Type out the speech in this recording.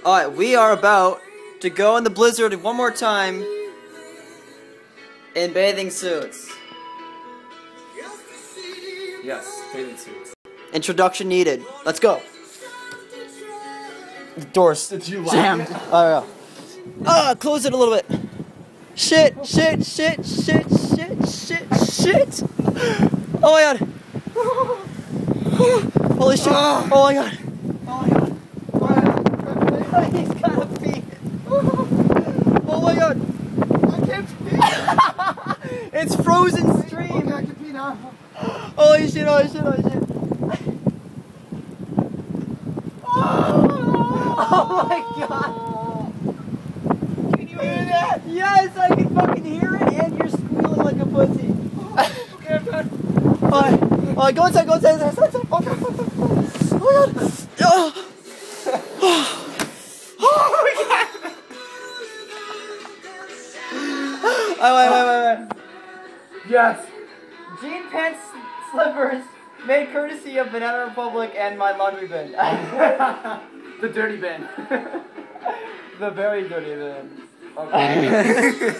Alright, we are about to go in the blizzard one more time in bathing suits. Yes, bathing suits. Introduction needed. Let's go. The door's jammed. Oh yeah. Close it a little bit. Shit. Oh my god. Holy shit. Oh my god. He's gotta pee. Oh my god. I can't pee. It's frozen stream. I can pee now. Holy shit. Oh my god. Can you hear that? Yes, I can fucking hear it, and you're squealing like a pussy. Okay, I'm done. Alright, go inside. Oh my god. Wait. Yes. Jean pants slippers made courtesy of Banana Republic and my laundry bin. The dirty bin. The very dirty bin. Okay.